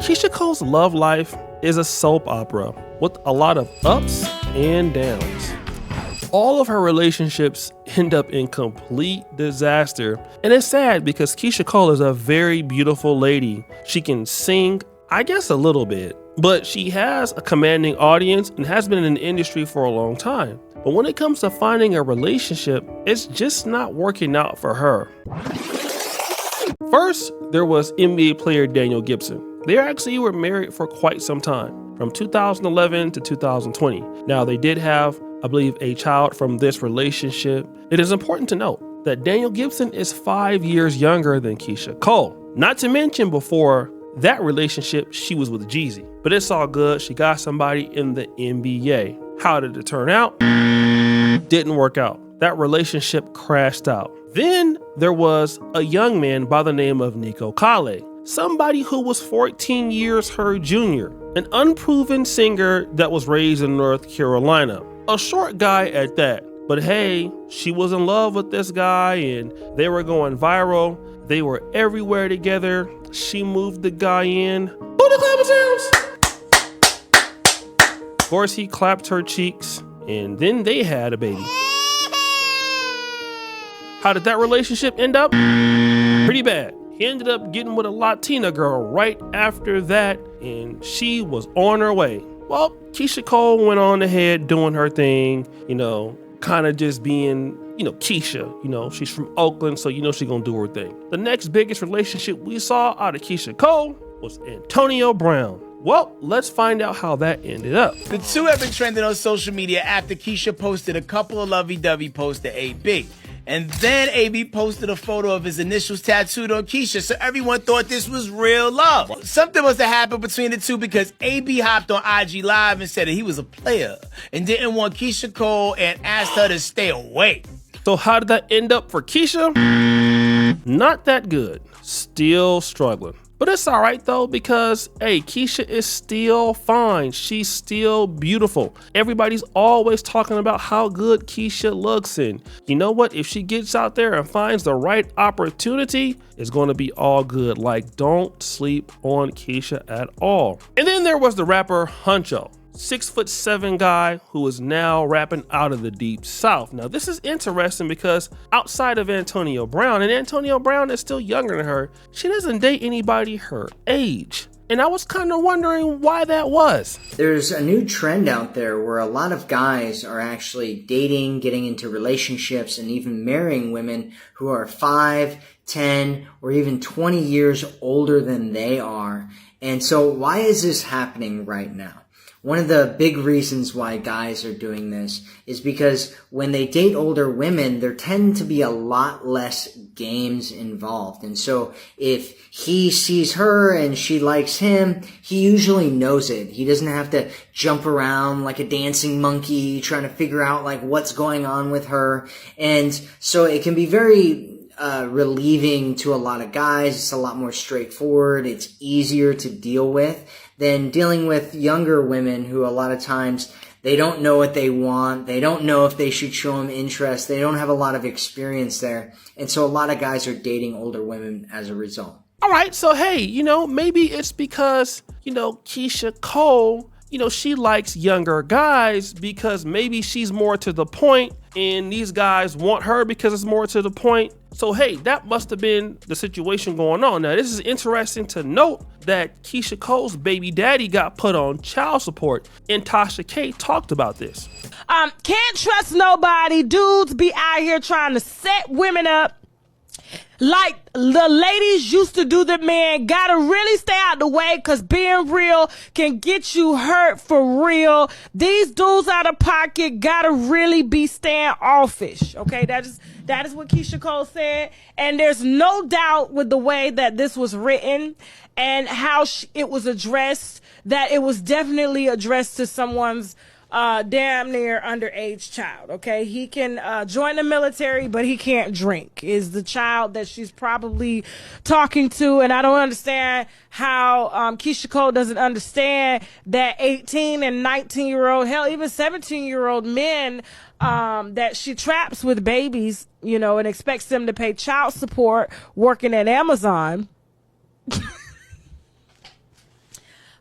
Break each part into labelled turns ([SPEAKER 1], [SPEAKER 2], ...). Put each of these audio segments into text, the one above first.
[SPEAKER 1] Keyshia Cole's love life is a soap opera with a lot of ups and downs. All of her relationships end up in complete disaster, and it's sad because Keyshia Cole is a very beautiful lady. She can sing, I guess a little bit, but she has a commanding audience and has been in the industry for a long time. But when it comes to finding a relationship, it's just not working out for her. First, there was NBA player Daniel Gibson. They actually were married for quite some time, from 2011 to 2020. Now, they did have, I believe, a child from this relationship. It is important to note that Daniel Gibson is 5 years younger than Keyshia Cole. Not to mention, before that relationship, she was with Jeezy. But it's all good. She got somebody in the NBA. How did it turn out? Didn't work out. That relationship crashed out. Then there was a young man by the name of Nico Kale, somebody who was 14 years her junior, an unproven singer that was raised in North Carolina, a short guy at that. But hey, she was in love with this guy and they were going viral. They were everywhere together. She moved the guy in. Who the clapping sounds? Of course, he clapped her cheeks and then they had a baby. How did that relationship end up? Pretty bad. He ended up getting with a Latina girl right after that, and she was on her way. Well, Keyshia Cole went on ahead doing her thing, kind of just being, Keyshia. She's from Oakland, so she's gonna do her thing. The next biggest relationship we saw out of Keyshia Cole was Antonio Brown. Well, let's find out how that ended up.
[SPEAKER 2] The two have been trending on social media after Keyshia posted a couple of lovey-dovey posts to AB. And then AB posted a photo of his initials tattooed on Keyshia, so everyone thought this was real love. Something must have happened between the two because AB hopped on IG Live and said that he was a player and didn't want Keyshia Cole and asked her to stay away.
[SPEAKER 1] So how did that end up for Keyshia? Not that good. Still struggling. But it's all right though, because hey, Keyshia is still fine. She's still beautiful. Everybody's always talking about how good Keyshia looks, and you know what? If she gets out there and finds the right opportunity, it's going to be all good. Like, don't sleep on Keyshia at all. And then there was the rapper Hunxho. 6'7" guy who is now rapping out of the deep south. Now this is interesting because outside of Antonio Brown, and Antonio Brown is still younger than her, she doesn't date anybody her age. And I was kind of wondering why that was.
[SPEAKER 3] There's a new trend out there where a lot of guys are actually dating, getting into relationships, and even marrying women who are 5, 10, or even 20 years older than they are. And so why is this happening right now? One of the big reasons why guys are doing this is because when they date older women, there tend to be a lot less games involved. And so if he sees her and she likes him, he usually knows it. He doesn't have to jump around like a dancing monkey trying to figure out like what's going on with her. And so it can be very relieving to a lot of guys. It's a lot more straightforward. It's easier to deal with than dealing with younger women who a lot of times they don't know what they want. They don't know if they should show them interest. They don't have a lot of experience there. And so a lot of guys are dating older women as a result.
[SPEAKER 1] All right, so hey, maybe it's because, Keyshia Cole, she likes younger guys because maybe she's more to the point and these guys want her because it's more to the point. So hey, that must have been the situation going on. Now, this is interesting to note that Keyshia Cole's baby daddy got put on child support, and Tasha K talked about this.
[SPEAKER 4] Can't trust nobody. Dudes be out here trying to set women up like the ladies used to do. The men gotta really stay out the way because being real can get you hurt for real. These dudes out of pocket gotta really be standoffish. Okay, that is what Keyshia Cole said. And there's no doubt with the way that this was written and how it was addressed, that it was definitely addressed to someone's damn near underage child. Okay, he can join the military, but he can't drink, is the child that she's probably talking to. And I don't understand how Keyshia Cole doesn't understand that 18 and 19-year-old, hell, even 17-year-old men that she traps with babies, and expects them to pay child support working at Amazon.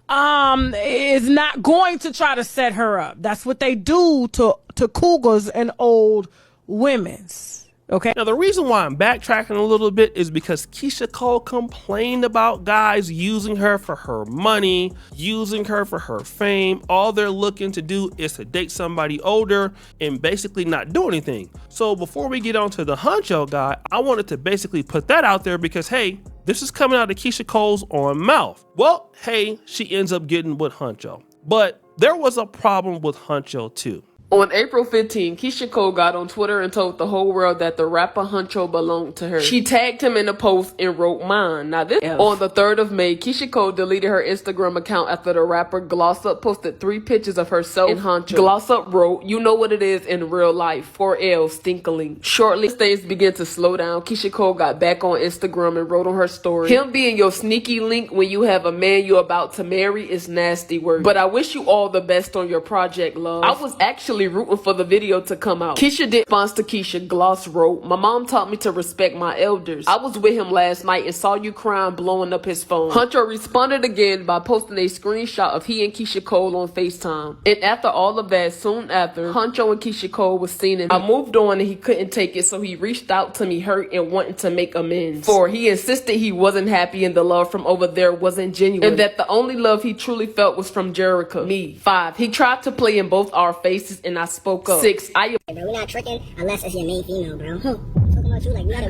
[SPEAKER 4] is not going to try to set her up. That's what they do to cougars and old women's. Okay.
[SPEAKER 1] Now, the reason why I'm backtracking a little bit is because Keyshia Cole complained about guys using her for her money, using her for her fame. All they're looking to do is to date somebody older and basically not do anything. So before we get on to the Hunxho guy, I wanted to basically put that out there because, hey, this is coming out of Keyshia Cole's own mouth. Well, hey, she ends up getting with Hunxho. But there was a problem with Hunxho too.
[SPEAKER 5] On April 15, Keyshia Cole got on Twitter and told the whole world that the rapper Hunxho belonged to her. She tagged him in a post and wrote mine. Now this on the 3rd of May, Keyshia Cole deleted her Instagram account after the rapper Gloss Up posted 3 pictures of herself and Hunxho. Gloss Up wrote, "You know what it is in real life, 4L stinkling." Shortly, things began to slow down. Keyshia Cole got back on Instagram and wrote on her story, "Him being your sneaky link when you have a man you're about to marry is nasty work. But I wish you all the best on your project, love." I was actually rooting for the video to come out. Keyshia did response to Keyshia. Gloss wrote, "My mom taught me to respect my elders. I was with him last night and saw you crying blowing up his phone." Hunxho responded again by posting a screenshot of he and Keyshia Cole on FaceTime. And after all of that, soon after, Hunxho and Keyshia Cole was seen and I moved on and he couldn't take it, so he reached out to me hurt and wanting to make amends. 4, he insisted he wasn't happy and the love from over there wasn't genuine and that the only love he truly felt was from Jerica, me. 5, he tried to play in both our faces and I spoke up. 6,
[SPEAKER 6] bro, we're not tricking unless it's your main female, bro. I'm talking about you, like, we gotta,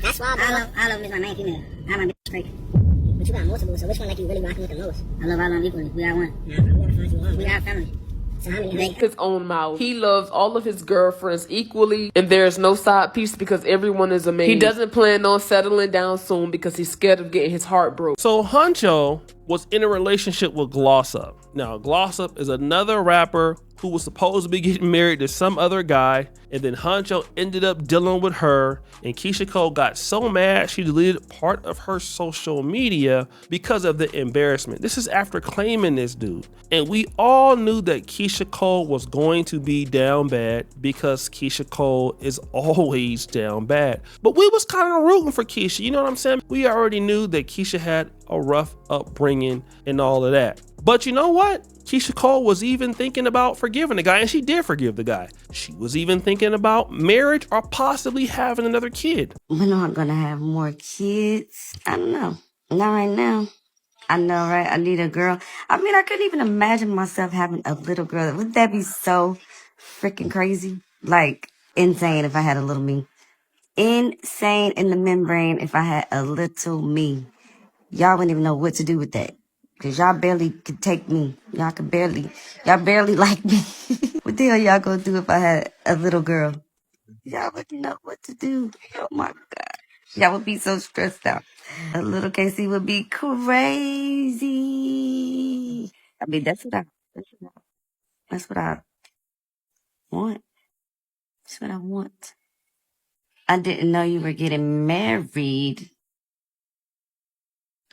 [SPEAKER 6] that's why, bro. I love him as my main female. I love bitch crazy. But you got multiple, so which one, like, you really rocking with the most? I love all of them equally. We got one. Nah, bro, we gotta find you one. We got family. So how many?
[SPEAKER 5] His own mouth. He loves all of his girlfriends equally, and there's no side piece because everyone is amazing. He doesn't plan on settling down soon because he's scared of getting his heart broke.
[SPEAKER 1] So Hunxho was in a relationship with Gloss Up. Now, Gloss Up is another rapper who was supposed to be getting married to some other guy, and then Hunxho ended up dealing with her, and Keyshia Cole got so mad she deleted part of her social media because of the embarrassment. This is after claiming this dude. And we all knew that Keyshia Cole was going to be down bad because Keyshia Cole is always down bad. But we was kind of rooting for Keyshia, you know what I'm saying? We already knew that Keyshia had a rough upbringing and all of that. But you know what? Keyshia Cole was even thinking about forgiving the guy, and she did forgive the guy. She was even thinking about marriage or possibly having another kid.
[SPEAKER 7] When am I gonna have more kids? I don't know. Not right now. I know, right? I need a girl. I mean, I couldn't even imagine myself having a little girl. Wouldn't that be so freaking crazy? Like, insane if I had a little me. Insane in the membrane if I had a little me. Y'all wouldn't even know what to do with that. Cause y'all barely could take me. Y'all barely like me. What the hell y'all gonna do if I had a little girl? Y'all wouldn't know what to do. Oh my God. Y'all would be so stressed out. A little Casey would be crazy. I mean, that's what I want. That's what I want. I didn't know you were getting married.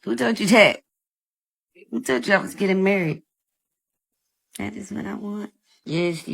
[SPEAKER 7] Who told you that? Who told you I was getting married? That is what I want. Yes.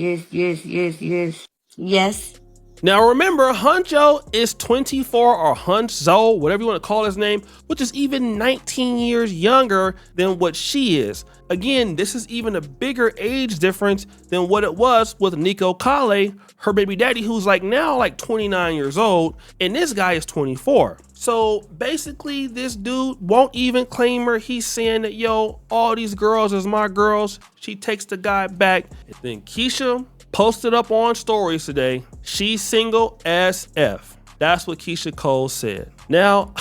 [SPEAKER 7] Yes.
[SPEAKER 1] Now remember, Hunxho is 24, or Hunxho, whatever you want to call his name, which is even 19 years younger than what she is. Again, this is even a bigger age difference than what it was with Nico Kale, her baby daddy, who's now 29 years old, and this guy is 24. So basically, this dude won't even claim her. He's saying that, yo, all these girls is my girls. She takes the guy back. And then Keyshia posted up on stories today, she's single as F. That's what Keyshia Cole said. Now,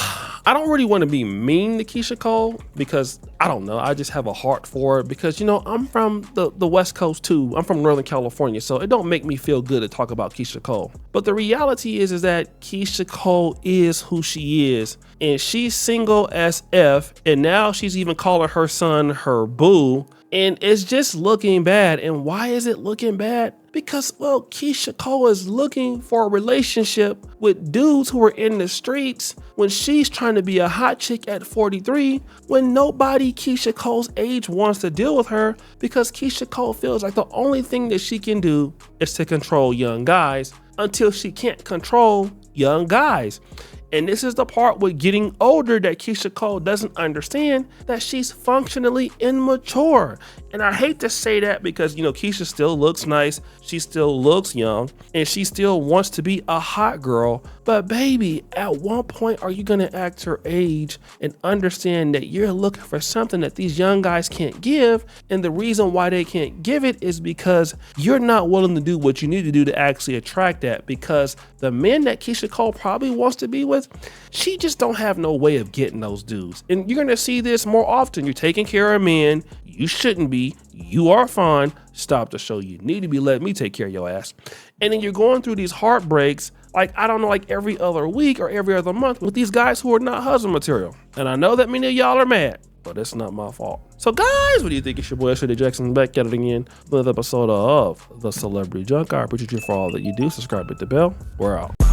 [SPEAKER 1] I don't really want to be mean to Keyshia Cole because I don't know, I just have a heart for it because, I'm from the West Coast too. I'm from Northern California, so it don't make me feel good to talk about Keyshia Cole. But the reality is that Keyshia Cole is who she is, and she's single as F, and now she's even calling her son her boo. And it's just looking bad. And why is it looking bad? Because, well, Keyshia Cole is looking for a relationship with dudes who are in the streets when she's trying to be a hot chick at 43, when nobody Keyshia Cole's age wants to deal with her, because Keyshia Cole feels like the only thing that she can do is to control young guys until she can't control young guys. And this is the part with getting older that Keyshia Cole doesn't understand, that she's functionally immature. And I hate to say that because, you know, Keyshia still looks nice, she still looks young, and she still wants to be a hot girl. But baby, at what point are you gonna act her age and understand that you're looking for something that these young guys can't give? And the reason why they can't give it is because you're not willing to do what you need to do to actually attract that, because the men that Keyshia Cole probably wants to be with, she just don't have no way of getting those dudes. And you're gonna see this more often. You're taking care of men, you shouldn't be, you are fine, stop the show, you need to be letting me take care of your ass. And then you're going through these heartbreaks, like, I don't know, like every other week or every other month with these guys who are not husband material. And I know that many of y'all are mad, but it's not my fault. So guys, what do you think? It's your boy Shady Jackson back at it again with another episode of The Celebrity Junk. I appreciate you for all that you do. Subscribe, hit the bell. We're out.